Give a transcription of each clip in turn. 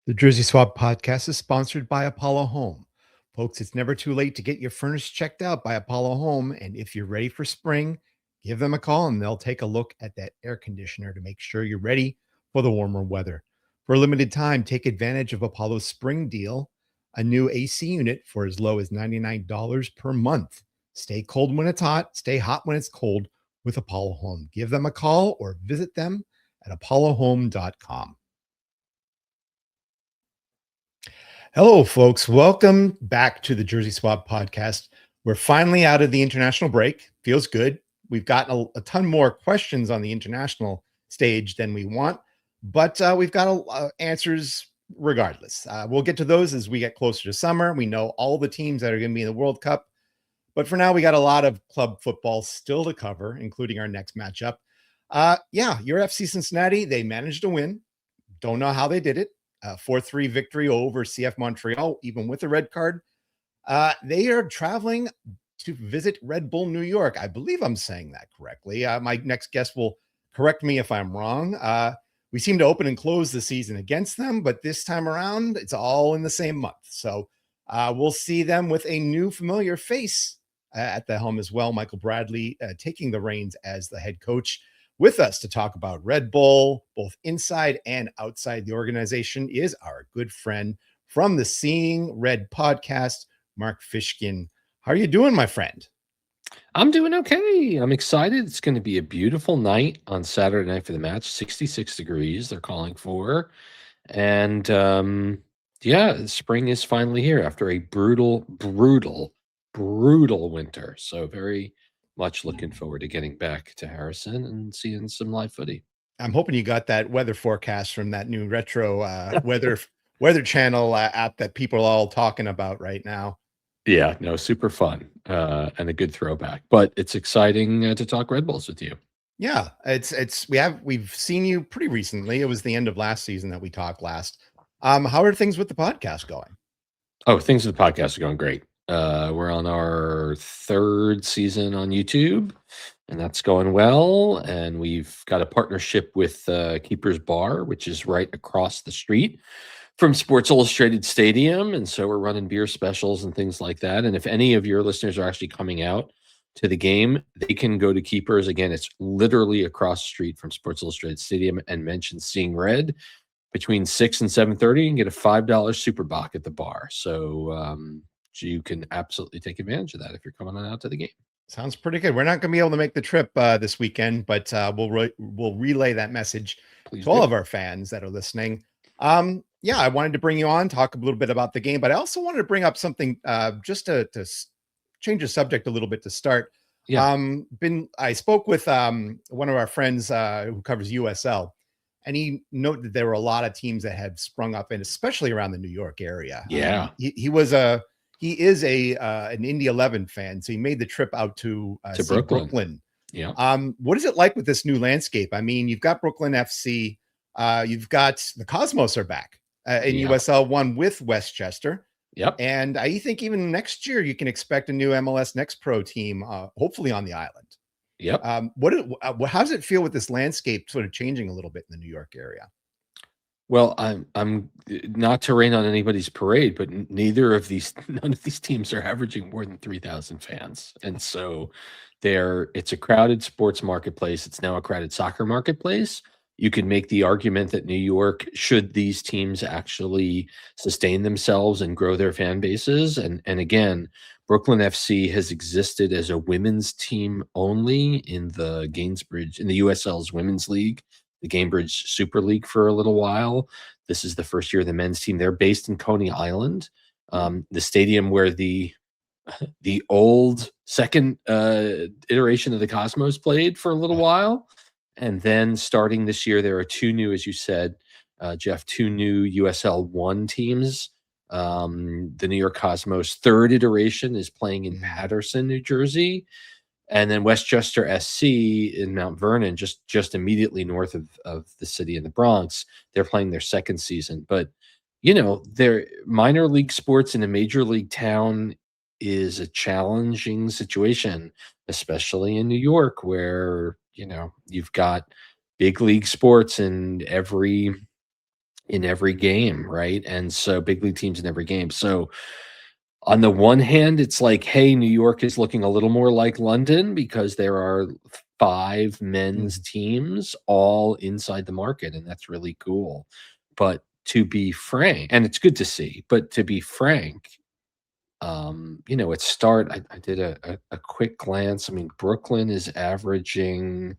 The Jersey Swap podcast is sponsored by Apollo Home. Folks, it's never too late to get your furnace checked out by Apollo Home. And if you're ready for spring, give them a call and they'll take a look at that air conditioner to make sure you're ready for the warmer weather. For a limited time, take advantage of Apollo's spring deal, a new AC unit for as low as $99 per month. Stay cold when it's hot, stay hot when it's cold with Apollo Home. Give them a call or visit them at apollohome.com. Hello, folks. Welcome back to the Jersey Swap podcast. We're finally out of the international break. Feels good. We've gotten a ton more questions on the international stage than we want, but we've got answers regardless. We'll get to those as we get closer to summer. We know all the teams that are going to be in the World Cup, but for now, we got a lot of club football still to cover, including our next matchup. Your FC Cincinnati, they managed to win. Don't know how they did it. 4-3 victory over CF Montreal, even with a red card. They are traveling to visit Red Bull New York. I believe I'm saying that correctly. My next guest will correct me if I'm wrong. We seem to open and close the season against them, but this time around, it's all in the same month. So we'll see them with a new familiar face at the helm as well. Michael Bradley taking the reins as the head coach. With us to talk about Red Bull, both inside and outside the organization, is our good friend from the Seeing Red podcast, Mark Fishkin. How are you doing, my friend? I'm doing okay. I'm excited. It's going to be a beautiful night on Saturday night for the match. 66 degrees they're calling for. And spring is finally here after a brutal winter. So very much looking forward to getting back to Harrison and seeing some live footy. I'm hoping you got that weather forecast from that new retro weather channel app that people are all talking about right now. Yeah, no, super fun and a good throwback. But it's exciting to talk Red Bulls with you. Yeah, we've seen you pretty recently. It was the end of last season that we talked last. How are things with the podcast going? Oh, things with the podcast are going great. We're on our third season on YouTube, and that's going well. And we've got a partnership with Keeper's Bar, which is right across the street from Sports Illustrated Stadium. And so we're running beer specials and things like that. And if any of your listeners are actually coming out to the game, they can go to Keepers. Again, it's literally across the street from Sports Illustrated Stadium, and mention Seeing Red between 6 and 7:30 and get a $5 Super Bock at the bar. So you can absolutely take advantage of that if you're coming on out to the game. Sounds pretty good. We're not going to be able to make the trip this weekend, but we'll relay that message to all of our fans that are listening. I wanted to bring you on, talk a little bit about the game, but I also wanted to bring up something just to change the subject a little bit to start. Yeah. I spoke with one of our friends who covers USL, and he noted that there were a lot of teams that had sprung up, and especially around the New York area. Yeah. He is an Indy 11 fan, so he made the trip out to Brooklyn. Yeah. What is it like with this new landscape? I mean, you've got Brooklyn FC, you've got the Cosmos are back in USL 1 with Westchester. Yep. And I think even next year you can expect a new MLS Next Pro team, hopefully on the island. Yep. How does it feel with this landscape sort of changing a little bit in the New York area? Well, I'm not to rain on anybody's parade, but none of these teams are averaging more than 3,000 fans. And so it's a crowded sports marketplace. It's now a crowded soccer marketplace. You could make the argument that New York, should these teams actually sustain themselves and grow their fan bases. And again, Brooklyn FC has existed as a women's team only in the USL's Women's League, the Gamebridge Super League, for a little while. This is the first year of the men's team. They're based in Coney Island, the stadium where the old second iteration of the Cosmos played for a little while. And then starting this year, there are two new, as you said, Jeff, two new USL 1 teams. The New York Cosmos third iteration is playing in Paterson, New Jersey. And then Westchester SC in Mount Vernon, just immediately north of the city in the Bronx, they're playing their second season. But, their minor league sports in a major league town is a challenging situation, especially in New York, where, you've got big league sports in every in every game, right? And so big league teams in every game. So on the one hand, it's like, hey, New York is looking a little more like London because there are 5 men's Mhm. teams all inside the market, and that's really cool. But to be frank, and it's good to see, but to be frank, I did a quick glance. I mean, Brooklyn is averaging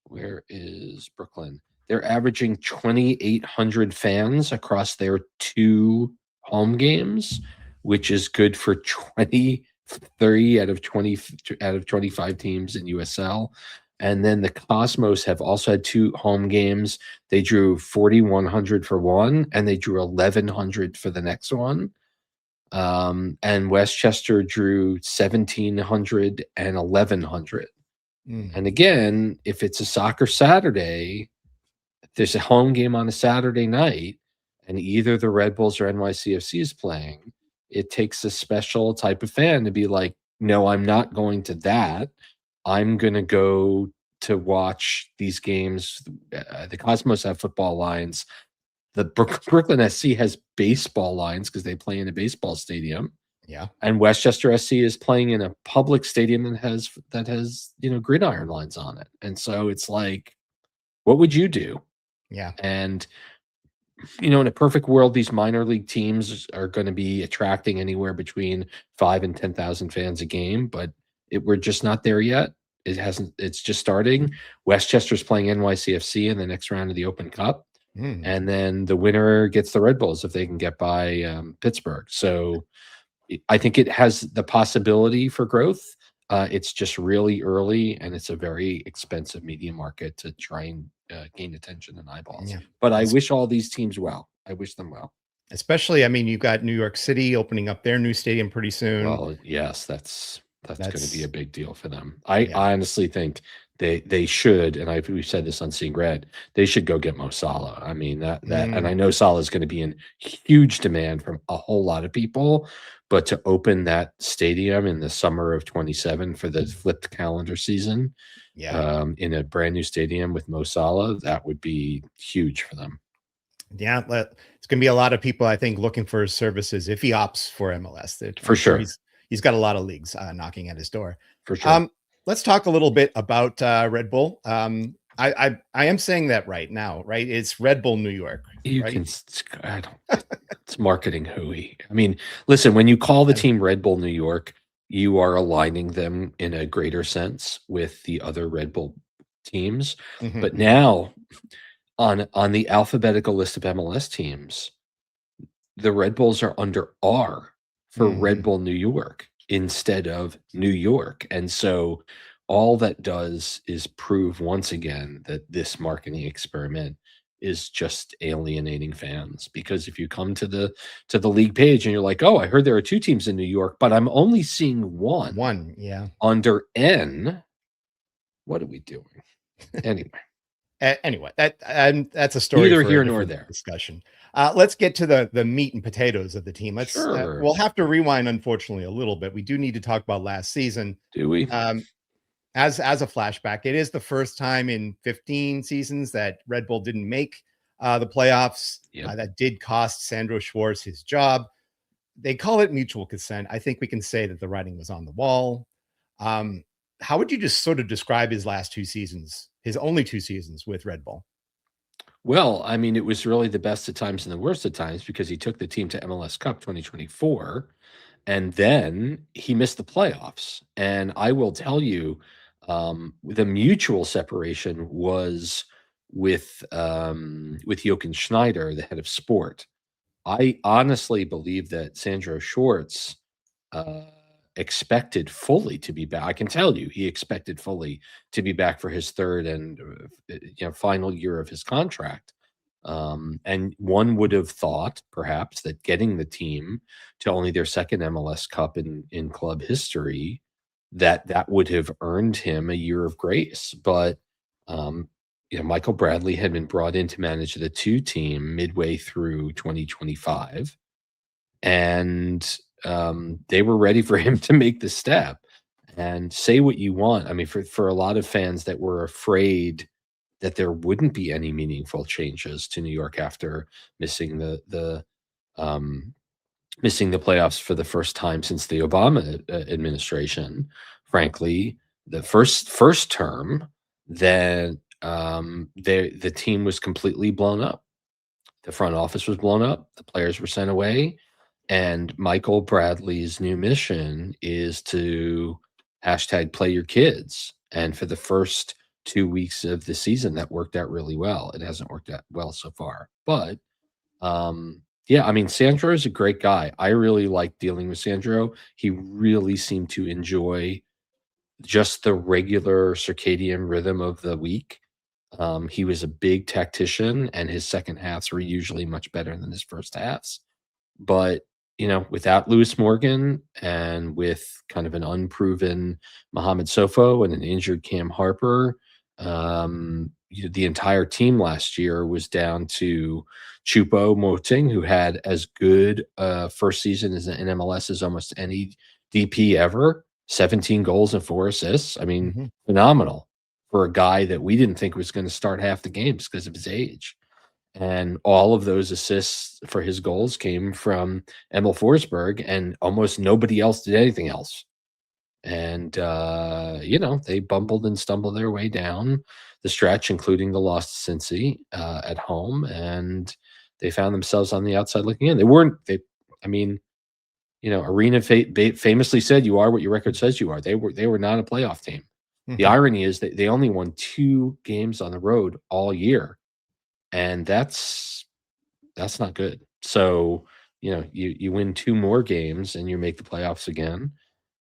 where is Brooklyn? They're averaging 2,800 fans across their 2 home games, which is good for 23 out of 20 out of 25 teams in USL. And then the Cosmos have also had 2 home games. They drew 4,100 for one, and they drew 1,100 for the next one. And Westchester drew 1,700 and 1,100. Mm. And again, if it's a soccer Saturday, if there's a home game on a Saturday night, and either the Red Bulls or NYCFC is playing, it takes a special type of fan to be like, no, I'm not going to that. I'm going to go to watch these games. The Cosmos have football lines. The Brooklyn SC has baseball lines because they play in a baseball stadium. Yeah. And Westchester SC is playing in a public stadium that has gridiron lines on it. And so it's like, what would you do? Yeah. And in a perfect world, these minor league teams are going to be attracting anywhere between 5 and 10,000 fans a game, but we're just not there yet. It's just starting. Westchester's playing NYCFC in the next round of the Open Cup. Mm. And then the winner gets the Red Bulls if they can get by Pittsburgh. So I think it has the possibility for growth. It's just really early, and it's a very expensive media market to try and gain attention and eyeballs. Yeah. But I Es- wish all these teams well. I wish them well. Especially, I mean, you've got New York City opening up their new stadium pretty soon. Well, yes, that's going to be a That's big deal for them. I yeah. honestly think they should, and we've said this on Seeing Red, they should go get Mo Salah. I mean and I Mm. know Salah is going to be in huge demand from a whole lot of people, but to open that stadium in the summer of 27 for the flipped calendar season, Yeah. in a brand new stadium with Mo Salah, that would be huge for them. Yeah. It's going to be a lot of people, I think, looking for his services if he opts for MLS. For I'm sure sure. he's got a lot of leagues knocking at his door. For sure. Let's talk a little bit about Red Bull. I am saying that right now, right? It's Red Bull New York, You right? I don't, it's marketing hooey. I mean, listen, when you call the team Red Bull New York, you are aligning them in a greater sense with the other Red Bull teams. Mhm, But mhm. now on the alphabetical list of MLS teams, the Red Bulls are under R for Red Mhm. Bull New York instead of New York. And so all that does is prove once again that this marketing experiment is just alienating fans, because if you come to the league page and you're like, "Oh, I heard there are 2 teams in New York, but I'm only seeing one One, yeah. under N, what are we doing?" Anyway, Anyway, that's a story neither for a here nor different there. discussion. Let's get to the meat and potatoes of the team. Sure. We'll have to rewind, unfortunately, a little bit. We do need to talk about last season. Do we? Um, as a flashback, it is the first time in 15 seasons that Red Bull didn't make the playoffs. Yep. That did cost Sandro Schwartz his job. They call it mutual consent. I think we can say that the writing was on the wall. Um, how would you just sort of describe his last 2 seasons, his only 2 seasons with Red Bull? Well, I mean, it was really the best of times and the worst of times, because he took the team to MLS Cup 2024, and then he missed the playoffs. And I will tell you, the mutual separation was with Jochen Schneider, the head of sport. I honestly believe that Sandro Schwartz uh, expected fully to be back. I can tell you, he expected fully to be back for his third and final year of his contract. And one would have thought, perhaps, that getting the team to only their second MLS Cup in club history, that would have earned him a year of grace. But Michael Bradley had been brought in to manage the 2 team midway through 2025, and they were ready for him to make the step. And say what you want, I mean, for a lot of fans that were afraid that there wouldn't be any meaningful changes to New York after missing missing the playoffs for the first time since the Obama administration. Frankly, the first term, then the team was completely blown up. The front office was blown up. The players were sent away, and Michael Bradley's new mission is to hashtag play your kids. And for the first 2 weeks of the season, that worked out really well. It hasn't worked out well so far, but yeah, I mean, Sandro is a great guy. I really like dealing with Sandro. He really seemed to enjoy just the regular circadian rhythm of the week. He was a big tactician, and his second halves were usually much better than his first halves. But, without Lewis Morgan and with kind of an unproven Mohamed Sofo and an injured Cam Harper, the entire team last year was down to Chupo Moting, who had as good first season as in MLS as almost any DP ever. 17 goals and 4 assists. I mean, phenomenal for a guy that we didn't think was going to start half the games because of his age. And all of those assists for his goals came from Emil Forsberg, and almost nobody else did anything else. And, they bumbled and stumbled their way down the stretch, including the loss to Cincy at home. And they found themselves on the outside looking in. Arena famously said, "You are what your record says you are." They were not a playoff team. The irony is that they only won 2 games on the road all year, and that's not good. So, you win 2 more games and you make the playoffs again,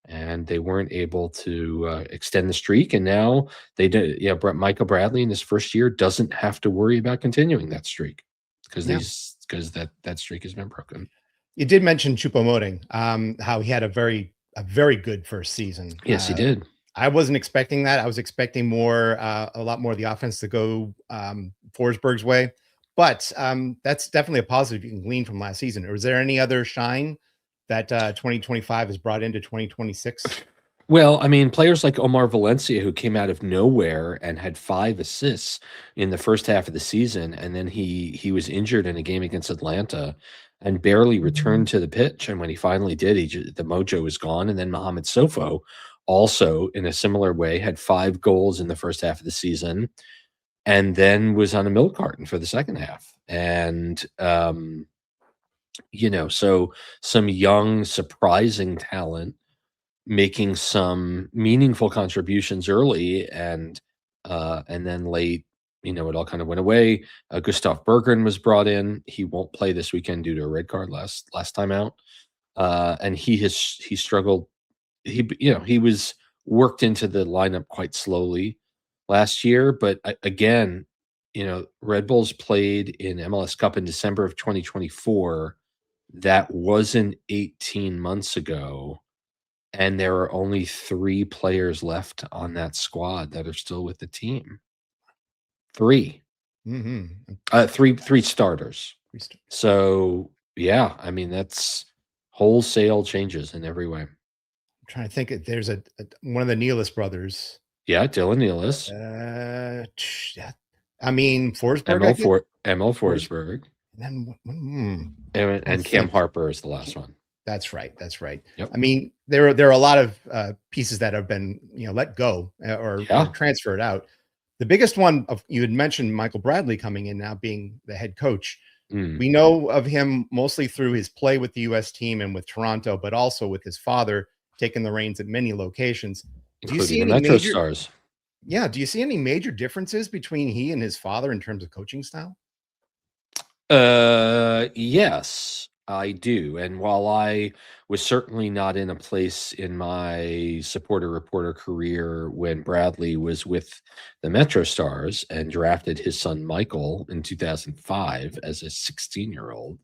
and they weren't able to extend the streak. And now they did. Yeah, Michael Bradley in his first year doesn't have to worry about continuing that streak because that streak has been broken. You did mention Choupo-Moting, how he had a very good first season. Yes, he did. I wasn't expecting that. I was expecting a lot more of the offense to go Forsberg's way, but that's definitely a positive you can glean from last season. Or is there any other shine that 2025 has brought into 2026? Well, I mean, players like Omar Valencia, who came out of nowhere and had 5 assists in the first half of the season, and then he was injured in a game against Atlanta and barely returned to the pitch. And when he finally did, the mojo was gone. And then Mohamed Sofo, also in a similar way, had 5 goals in the first half of the season, and then was on a milk carton for the second half. And so some young, surprising talent making some meaningful contributions early, and then late, it all kind of went away. Gustav Berggren was brought in. He won't play this weekend due to a red card last time out, and he struggled. He was worked into the lineup quite slowly last year, but again, Red Bulls played in MLS Cup in December of 2024. That wasn't 18 months ago. And there are only 3 players left on that squad that are still with the team. 3. 3 starters. So, yeah, I mean, that's wholesale changes in every way. I'm trying to think. There's one of the Nealis brothers. Yeah, Dylan Nealis. I mean, Forsberg. Emil Forsberg. And Cam Harper is the last one. That's right. Yep. I mean, there are a lot of pieces that have been let go or transferred out. The biggest one you had mentioned Michael Bradley coming in now being the head coach. We know of him mostly through his play with the U.S. team and with Toronto, but also with his father taking the reins at many locations. Do you see any Metro Stars? Yeah. Do you see any major differences between he and his father in terms of coaching style? Yes, I do. And while I was certainly not in a place in my supporter reporter career when Bradley was with the Metro Stars and drafted his son Michael in 2005 as a 16-year-old,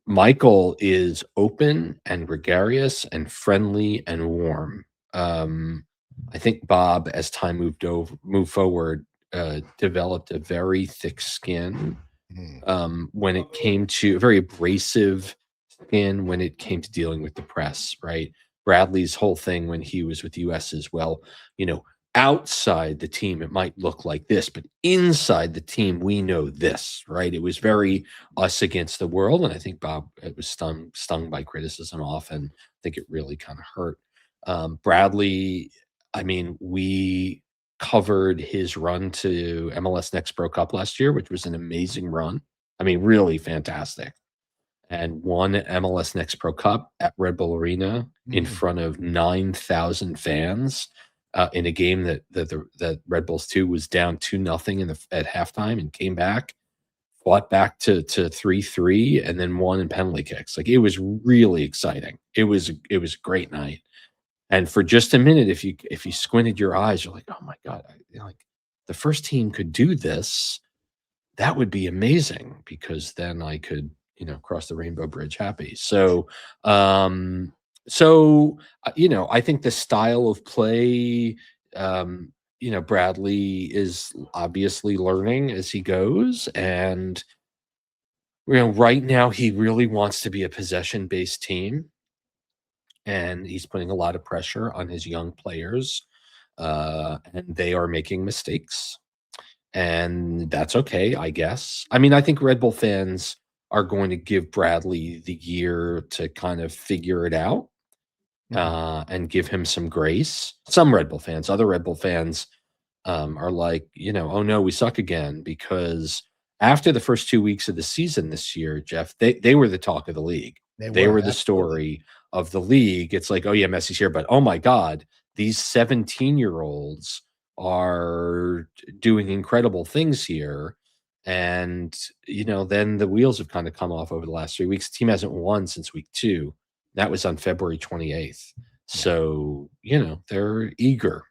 Michael is open and gregarious and friendly and warm. I think Bob, as time moved forward, developed a very thick skin when it came to a very abrasive skin when it came to dealing with the press, right? Bradley's whole thing when he was with the US is, well, outside the team, it might look like this, but inside the team, we know this, right? It was very us against the world. And I think Bob, it was stung by criticism often. I think it really kind of hurt. Bradley, I mean, we covered his run to MLS Next Pro Cup last year, which was an amazing run. I mean, really fantastic. And won MLS Next Pro Cup at Red Bull Arena in front of 9,000 fans in a game that Red Bulls 2 was down 2-0 at halftime and came back, fought back to 3-3, and then won in penalty kicks. Like, it was really exciting. It was a great night. And for just a minute, if you squinted your eyes, you're like, oh my God, like the first team could do this. That would be amazing, because then I could, cross the rainbow bridge happy. So, I think the style of play, Bradley is obviously learning as he goes. And, right now he really wants to be a possession-based team. And he's putting a lot of pressure on his young players, and they are making mistakes. And that's okay, I guess. I mean, I think Red Bull fans are going to give Bradley the year to kind of figure it out, and give him some grace. Some Red Bull fans, other Red Bull fans are like, oh no, we suck again, because after the first 2 weeks of the season this year, Jeff, they were the talk of the league. They were the story of the league. It's like, oh yeah, Messi's here, but oh my God, these 17-year-olds are doing incredible things here. And, then the wheels have kind of come off over the last 3 weeks. The team hasn't won since week 2. That was on February 28th. So, they're eager.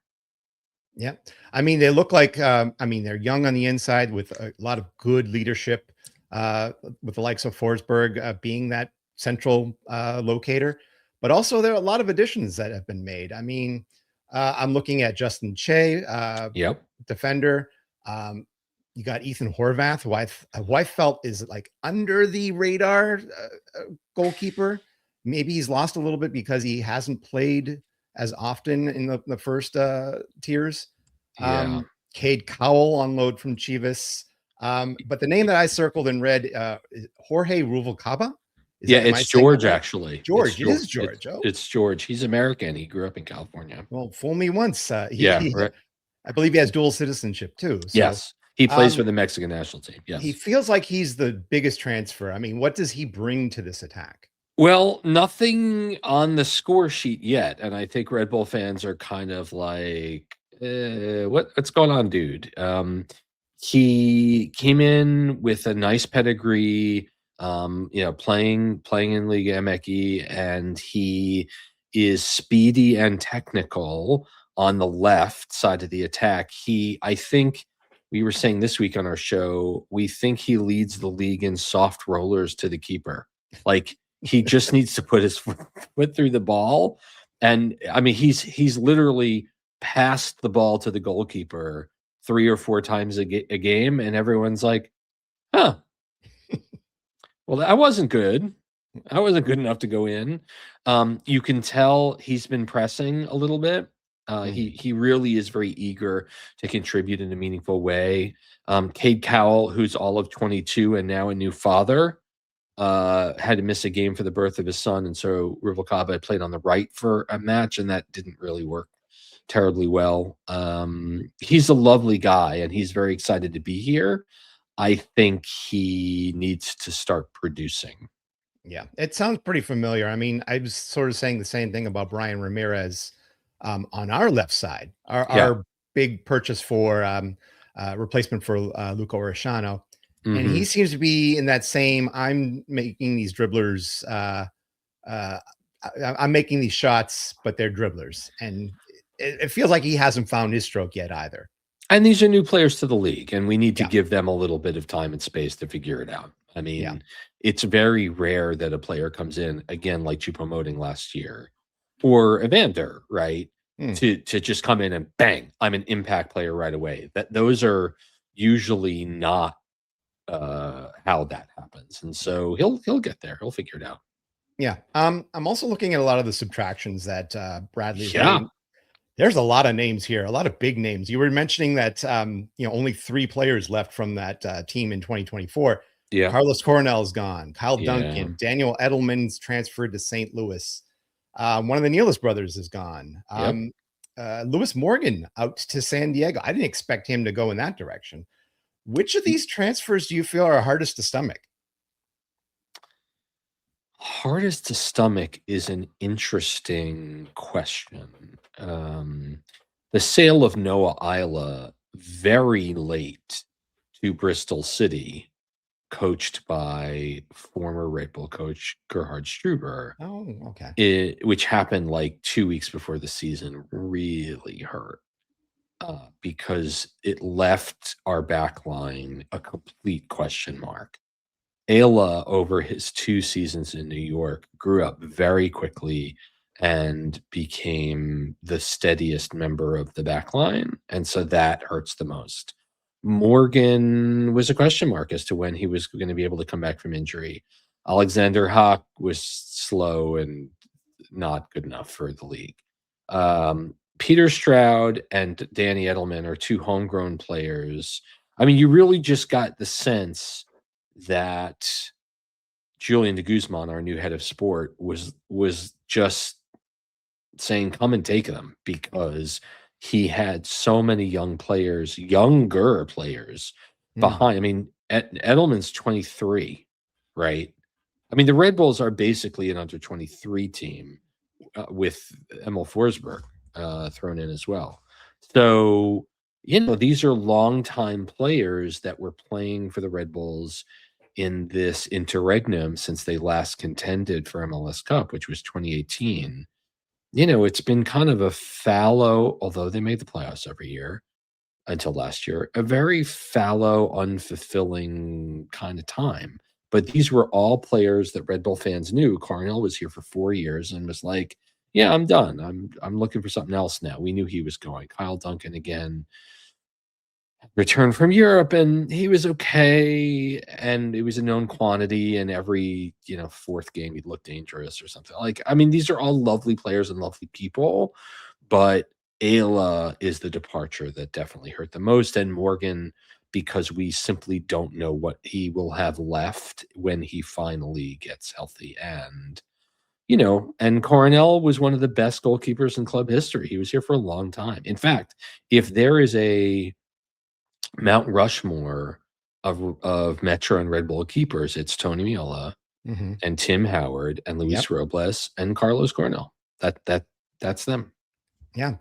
Yeah. I mean, they look like, they're young on the inside with a lot of good leadership, with the likes of Forsberg being that central locator, but also there are a lot of additions that have been made. I mean, I'm looking at Justin Che, defender. You got Ethan Horvath, who I felt is like under the radar goalkeeper. Maybe he's lost a little bit because he hasn't played as often in the first tiers. Cade Cowell on load from Chivas. But the name that I circled in red is Jorge Ruvalcaba. It's George, actually. George. It is George. It's George. He's American. He grew up in California. Well, fool me once. Right. I believe he has dual citizenship too. So, yes. He plays for the Mexican national team. Yes. He feels like he's the biggest transfer. I mean, what does he bring to this attack? Well, nothing on the score sheet yet. And I think Red Bull fans are kind of like, what's going on, dude? He came in with a nice pedigree, playing in Liga MX, and he is speedy and technical on the left side of the attack. I think we were saying this week on our show, we think he leads the league in soft rollers to the keeper. Like, he just needs to put his foot through the ball. And I mean, he's literally passed the ball to the goalkeeper 3 or 4 times a game. And everyone's like, huh, well, that wasn't good. That wasn't good enough to go in. You can tell he's been pressing a little bit. He really is very eager to contribute in a meaningful way. Cade Cowell, who's all of 22 and now a new father, had to miss a game for the birth of his son, and so Ruvalcaba played on the right for a match, and that didn't really work terribly well. He's a lovely guy, and he's very excited to be here. I think he needs to start producing. Yeah, it sounds pretty familiar. I mean, I was sort of saying the same thing about Brian Ramirez on our left side. Our big purchase for replacement for Luca Orishano. And he seems to be in that same, I'm making these dribblers, I'm making these shots, but they're dribblers. And it feels like he hasn't found his stroke yet either. And these are new players to the league, and we need to give them a little bit of time and space to figure it out. I mean, it's very rare that a player comes in, again, like Choupo-Moting last year, or Evander, right? To just come in and bang, I'm an impact player right away. Those are usually not how that happens, and so he'll get there. He'll figure it out. Yeah. I'm also looking at a lot of the subtractions that Bradley's made. There's a lot of names here, a lot of big names. You were mentioning that only 3 players left from that team in 2024. Yeah. Carlos Coronel's gone. Kyle Yeah. Duncan, Daniel Edelman's transferred to St. Louis. One of the Nealis brothers is gone. Yep. Lewis Morgan out to San Diego. I didn't expect him to go in that direction. Which of these transfers do you feel are hardest to stomach? Hardest to stomach is an interesting question. The sale of Noah Isla very late to Bristol City, coached by former Red Bull coach Gerhard Struber, Oh, okay. which happened like 2 weeks before the season, really hurt because it left our back line a complete question mark. Ayla, over his 2 seasons in New York, grew up very quickly and became the steadiest member of the back line, and so that hurts the most. Morgan was a question mark as to when he was going to be able to come back from injury. Alexander Haak was slow and not good enough for the league. Peter Stroud and Danny Edelman are 2 homegrown players. I mean, you really just got the sense that Julian de Guzman, our new head of sport, was just saying, "Come and take them," because he had so many young players, younger players behind. I mean, Edelman's 23, right? I mean, the Red Bulls are basically an under 23 team with Emil Forsberg thrown in as well. So, these are longtime players that were playing for the Red Bulls in this interregnum since they last contended for MLS Cup, which was 2018. It's been kind of a fallow, although they made the playoffs every year until last year, a very fallow, unfulfilling kind of time. But these were all players that Red Bull fans knew. Carnell was here for 4 years and was like, "Yeah, I'm done. I'm looking for something else now." We knew he was going. Kyle Duncan again returned from Europe, and he was okay, and it was a known quantity, and every 4th game he'd look dangerous or something. Like, I mean, these are all lovely players and lovely people, but Ayla is the departure that definitely hurt the most, and Morgan, because we simply don't know what he will have left when he finally gets healthy. And Coronel was one of the best goalkeepers in club history. He was here for a long time. In fact, if there is a Mount Rushmore of Metro and Red Bull keepers, it's Tony Miola and Tim Howard and Luis Robles and Carlos Coronel. That's them. Yeah,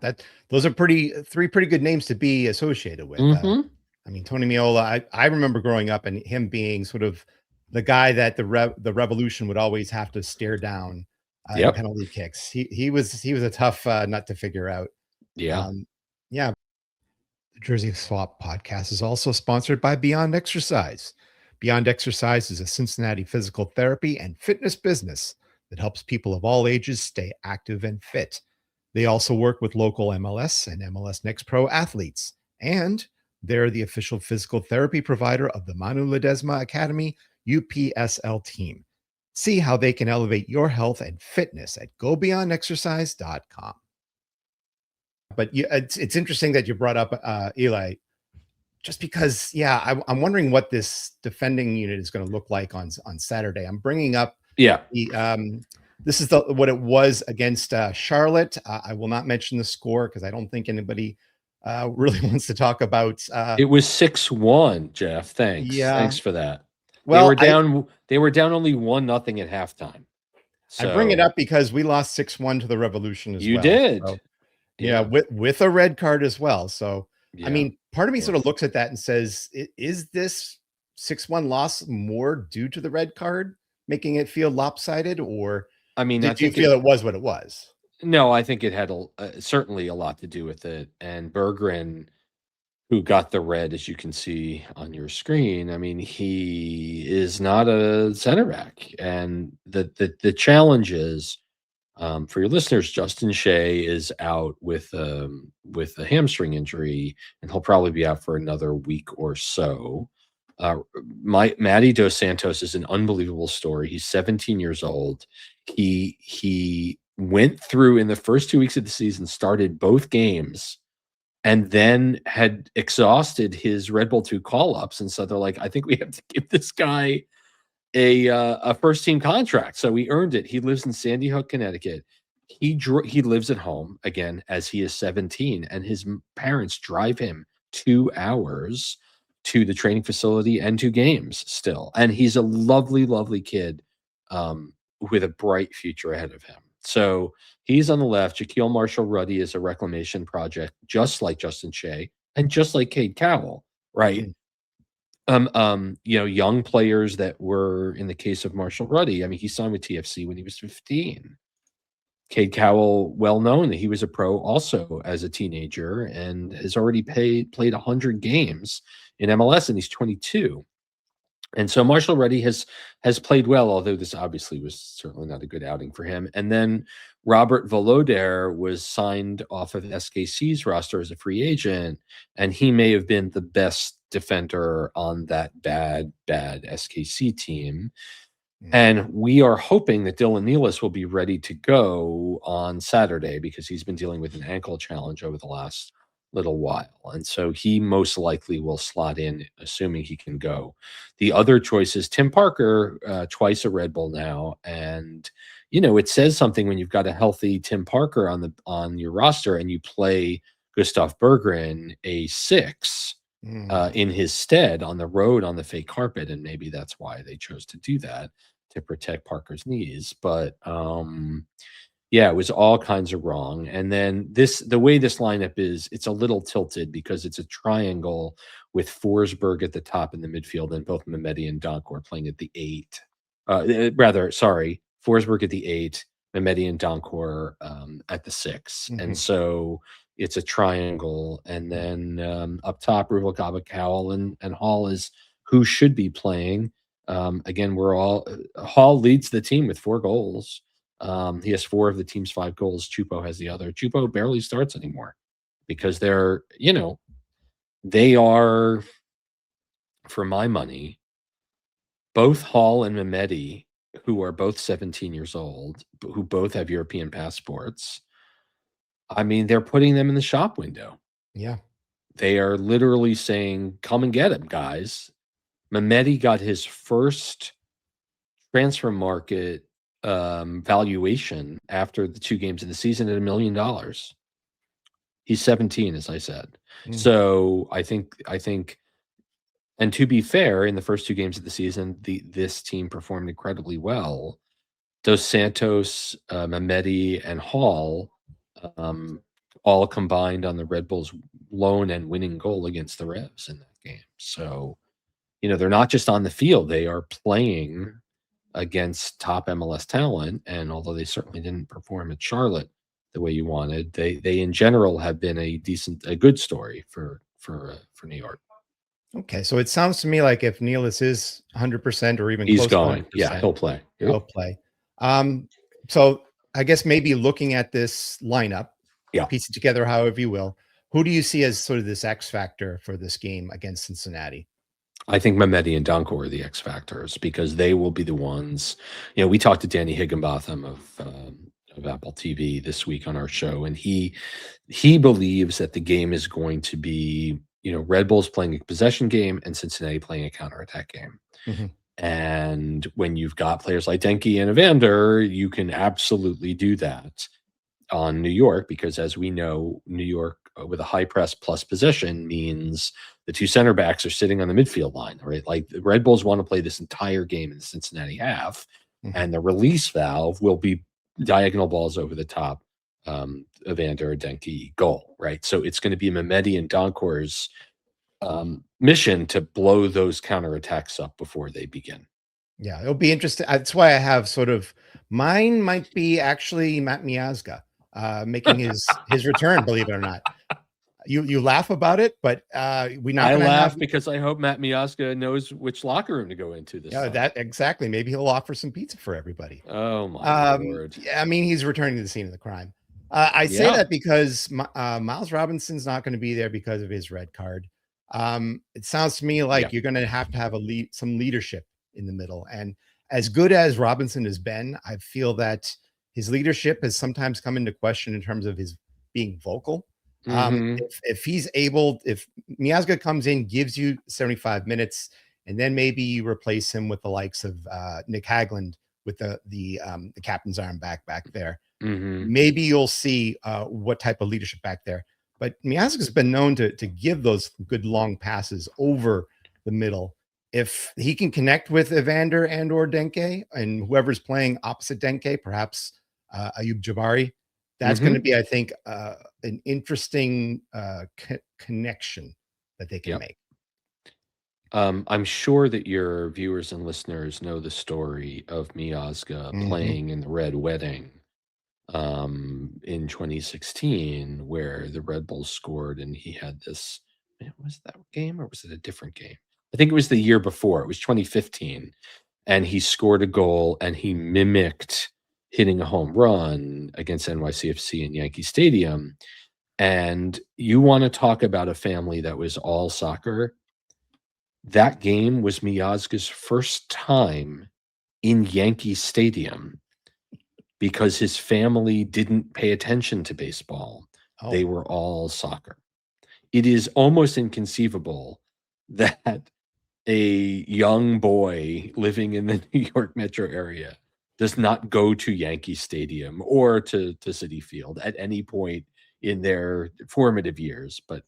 those are 3 pretty good names to be associated with. I mean, Tony Miola, I remember growing up and him being sort of the guy that the Revolution would always have to stare down in penalty kicks. He was a tough nut to figure out. Yeah. Yeah. The Jersey Swap podcast is also sponsored by Beyond Exercise. Beyond Exercise is a Cincinnati physical therapy and fitness business that helps people of all ages stay active and fit. They also work with local MLS and MLS Next Pro athletes, and they're the official physical therapy provider of the Manu Ledesma Academy UPSL team. See how they can elevate your health and fitness at gobeyondexercise.com. But it's interesting that you brought up Eli, just because, I'm wondering what this defending unit is going to look like on Saturday. I'm bringing up this is what it was against Charlotte. I will not mention the score because I don't think anybody really wants to talk about. It was 6-1, Jeff. Thanks. Yeah. Thanks for that. Well, they were down only 1-0 at halftime. So, I bring it up because we lost 6-1 to the Revolution as well. You did. So, with a red card as well. So, I mean, part of me sort of looks at that and says, is this 6-1 loss more due to the red card, making it feel lopsided, or did you feel it was what it was? No, I think it had certainly a lot to do with it. And Berggren, who got the red, as you can see on your screen, I mean, he is not a center back. And the challenge is, for your listeners, Justin Shea is out with a hamstring injury, and he'll probably be out for another week or so. Matty Dos Santos is an unbelievable story. He's 17 years old. He went through in the first 2 weeks of the season, started both games, and then had exhausted his Red Bull 2 call-ups, and so they're like, "I think we have to give this guy a first-team contract." So he earned it. He lives in Sandy Hook, Connecticut. He lives at home, again, as he is 17, and his parents drive him 2 hours to the training facility and to games still, and he's a lovely, lovely kid, with a bright future ahead of him. So he's on the left. Shaquille Marshall-Ruddy is a reclamation project, just like Justin Shea and just like Cade Cowell, right? Young players that were, in the case of Marshall-Ruddy, I mean, he signed with TFC when he was 15. Cade Cowell, well known that he was a pro also as a teenager and has already played 100 games in MLS, and he's 22. And so Marshall-Ruddy has played well, although this obviously was certainly not a good outing for him. And then Robert Volodare was signed off of SKC's roster as a free agent, and he may have been the best defender on that bad SKC team. And we are hoping that Dylan Nealis will be ready to go on Saturday because he's been dealing with an ankle challenge over the last little while. And so he most likely will slot in, assuming he can go. The other choice is Tim Parker, twice a Red Bull now. And, it says something when you've got a healthy Tim Parker on your roster and you play Gustav Berggren, a 6, in his stead on the road on the fake carpet. And maybe that's why they chose to do that, to protect Parker's knees. But it was all kinds of wrong. And then the way this lineup is, it's a little tilted because it's a triangle with Forsberg at the top in the midfield and both Mehmeti and Donkor playing at the 8. Forsberg at the 8, Mehmeti and Donkor at the 6. And so it's a triangle. And then up top, Ruvalcaba, Cowell, and Hall is who should be playing. Again, Hall leads the team with 4 goals. He has 4 of the team's 5 goals. Chupo has the other. Chupo barely starts anymore because they are, for my money, both Hall and Mehmeti, who are both 17 years old, who both have European passports. I mean, they're putting them in the shop window. Yeah. They are literally saying, "Come and get him, guys." Mehmeti got his first transfer market valuation after the 2 games of the season at $1 million. He's 17, as I said. So I think, and to be fair, in the first 2 games of the season, this team performed incredibly well. Dos Santos, Mehmeti, and Hall all combined on the Red Bulls' lone and winning goal against the Revs in that game. So, they're not just on the field, they are playing against top MLS talent. And although they certainly didn't perform at Charlotte the way you wanted, they in general have been a good story for New York. Okay, so it sounds to me like if Nealis is 100% or even he's close going, to 100%, he'll play. He'll play. So I guess maybe looking at this lineup, piece it together however you will. Who do you see as sort of this X factor for this game against Cincinnati? I think Mehmeti and Donkor are the X factors because they will be the ones. We talked to Danny Higginbotham of Apple TV this week on our show, and he believes that the game is going to be, Red Bulls playing a possession game and Cincinnati playing a counterattack game. And when you've got players like Denke and Evander, you can absolutely do that on New York because, as we know, New York with a high press plus possession means the 2 center backs are sitting on the midfield line, right? Like the Red Bulls want to play this entire game in the Cincinnati half, and the release valve will be diagonal balls over the top, Evander or Denke goal, right? So it's going to be Mehmeti and Donkor's mission to blow those counterattacks up before they begin. Yeah, it'll be interesting. That's why I have sort of mine might be actually Matt Miazga making his return, believe it or not. You laugh about it, but we not. I laugh because I hope Matt Miazga knows which locker room to go into this. Yeah, that exactly. Maybe he'll offer some pizza for everybody. Oh my Lord! Yeah, I mean, he's returning to the scene of the crime. I say that because Miles Robinson's not going to be there because of his red card. It sounds to me like you're going to have some leadership in the middle. And as good as Robinson has been, I feel that His leadership has sometimes come into question in terms of his being vocal. Mhm. If Miazga comes in, gives you 75 minutes, and then maybe you replace him with the likes of Nick Hagland with the captain's arm back there. Mhm. Maybe you'll see what type of leadership back there. But Miazga's been known to give those good long passes over the middle. If he can connect with Evander and or Denke and whoever's playing opposite Denke, perhaps Ayub Jabari, that's going to Mhm. be, I think, an interesting connection that they can Yep. make. I'm sure that your viewers and listeners know the story of Miazga Mhm. playing in the Red Wedding in 2016, where the Red Bulls scored, and he had this. Was that game or was it a different game? I think it was the year before. It was 2015, and he scored a goal, and he mimicked hitting a home run against NYCFC in Yankee Stadium. And you want to talk about a family that was all soccer? That game was Miazga's first time in Yankee Stadium because his family didn't pay attention to baseball. Oh, They were all soccer. It is almost inconceivable that a young boy living in the New York metro area does not go to Yankee Stadium or to Citi Field at any point in their formative years, but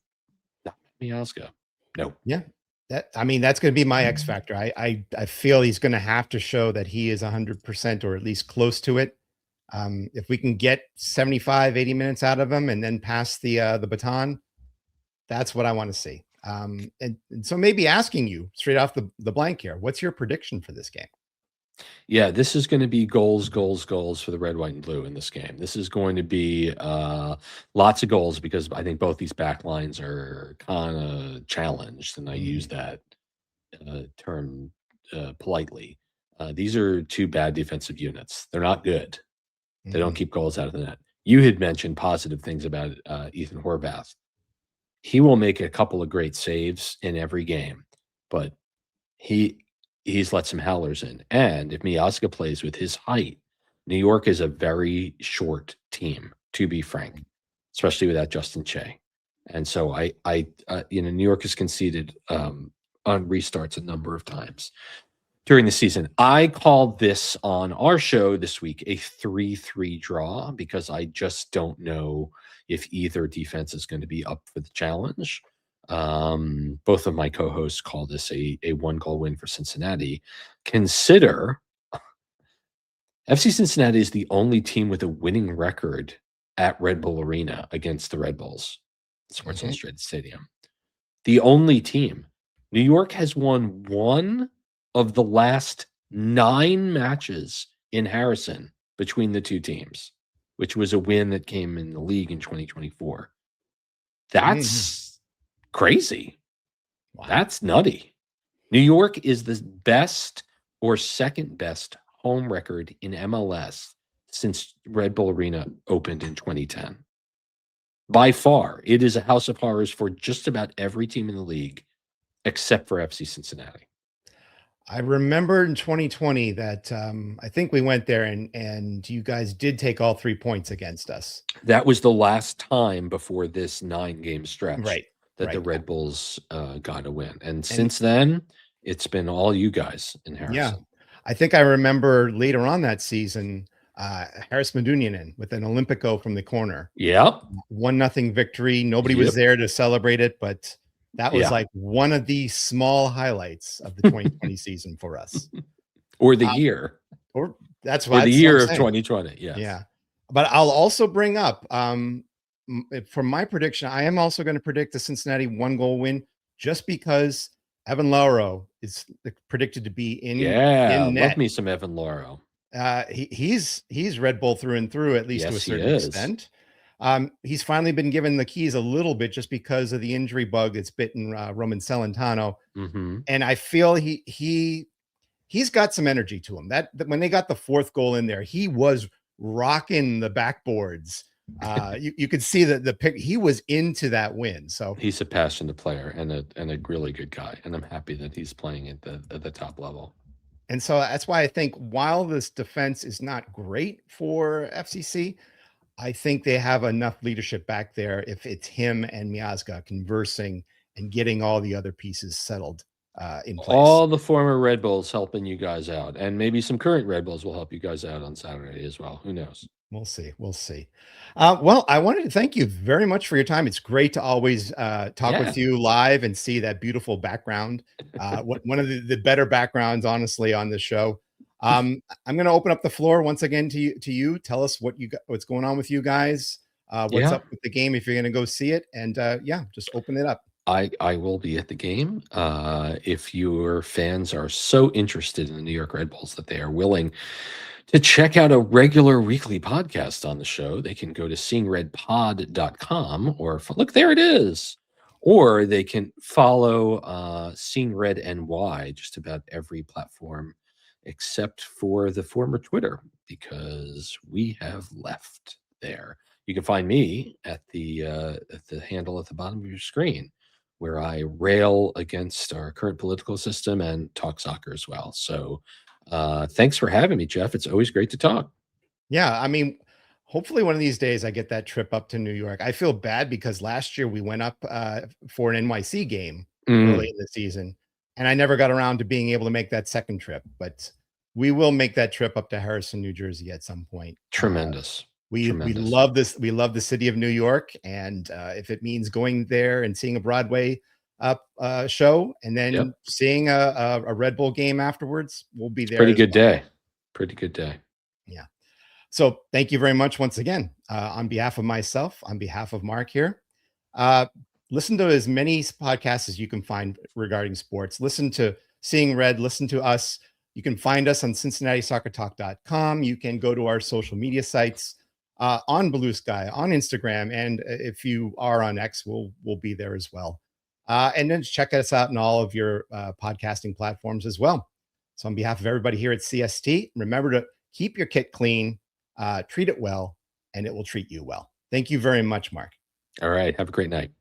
not Miazga. No. yeah. That's going to be my X factor. I feel he's going to have to show that he is 100% or at least close to it. If we can get 75, 80 minutes out of him and then pass the baton, that's what I want to see. And so maybe asking you straight off the blank here, what's your prediction for this game? Yeah, this is going to be goals, goals, goals for the red, white, and blue in this game. This is going to be lots of goals because I think both these back lines are kind of challenged, and I use that term politely. These are two bad defensive units. They're not good. They don't Mhm. keep goals out of the net. You had mentioned positive things about Ethan Horvath. He will make a couple of great saves in every game, but he he's let some howlers in. And if Miazga plays with his height, New York is a very short team, to be frank, especially without Justin Che. And so New York has conceded on restarts a number of times during the season. I called this on our show this week a 3-3 draw because I just don't know if either defense is going to be up for the challenge. Both of my co-hosts call this a one-goal win for Cincinnati. Consider FC Cincinnati is the only team with a winning record at Red Bull Arena against the Red Bulls, Sports Mhm. Illustrated Stadium. The only team. New York has won one of the last 9 matches in Harrison between the two teams, which was a win that came in the league in 2024. Mhm. That's crazy. Wow. That's nutty. New York is the best or second best home record in MLS since Red Bull Arena opened in 2010. By far, it is a house of horrors for just about every team in the league except for FC Cincinnati. I remember in 2020 that I think we went there and you guys did take all 3 points against us. That was the last time before this 9-game stretch Right. that the Right. Red Bulls got a win. And And since then, it's been all you guys in yeah, Harrison. I think I remember later on that season, Harris Medunjanin with an Olympico from the corner. Yep. 1-0 victory. Nobody was Yep. there to celebrate it, but that was Yeah. like one of the small highlights of the 2020 season for us. Or the year. Or that's Or what the I'm year of saying. 2020. Yes. Yeah. But I'll also bring up for my prediction, I am also going to predict a Cincinnati 1-goal win just because Evan Lauro is predicted to be Yeah. in Love net. me some Evan Lauro. He's Red Bull through and through, at least to a Yes, he certain is. extent. He's finally been given the keys a little bit just because of the injury bug that's bitten Roman Celentano, Mm-hmm. and I feel he's got some energy to him. That when they got the 4th goal in there, he was rocking the backboards. You could see that the pick. He was into that win. So He's a passionate player and a really good guy, and I'm happy that he's playing at the top level. And so that's why I think while this defense is not great for FCC, I think they have enough leadership back there if it's him and Miazga conversing and getting all the other pieces settled in place. All the former Red Bulls helping you guys out, and maybe some current Red Bulls will help you guys out on Saturday as well. Who knows? We'll see. We'll see. Well, I wanted to thank you very much for your time. It's great to always talk Yeah. with you live and see that beautiful background. One of the better backgrounds, honestly, on the show. I'm going to open up the floor once again to you. To you, tell us what's going on with you guys. What's Yeah. up with the game if you're going to go see it, and yeah, just open it up. I will be at the game. If your fans are so interested in the New York Red Bulls that they are willing to check out a regular weekly podcast on the show, they can go to seeingredpod.com or look, there it is. Or they can follow Seeing Red NY just about every platform except for the former Twitter, because we have left there. You can find me at the handle at the bottom of your screen, where I rail against our current political system and talk soccer as well. So thanks for having me, Jeff. It's always great to talk. Yeah, I mean, hopefully one of these days I get that trip up to New York. I feel bad because last year we went up for an NYC game early Mm, in the season, and I never got around to being able to make that second trip. But we will make that trip up to Harrison, New Jersey at some point. tremendous. We Tremendous. love this. We love the city of New York, and if it means going there and seeing a Broadway show and Yep. then seeing a Red Bull game afterwards, we'll be there Pretty as good well. day. Pretty good day. Yeah. So thank you very much once again on behalf of myself, on behalf of Mark here. Uh, Listen to as many podcasts as you can find regarding sports. Listen to Seeing Red, listen to us. You can find us on CincinnatiSoccerTalk.com. You can go to our social media sites on Blue Sky, on Instagram, and if you are on X, we'll be there as well. And then check us out in all of your podcasting platforms as well. So on behalf of everybody here at CST, remember to keep your kit clean, treat it well, and it will treat you well. Thank you very much, Mark. All right. Have a great night.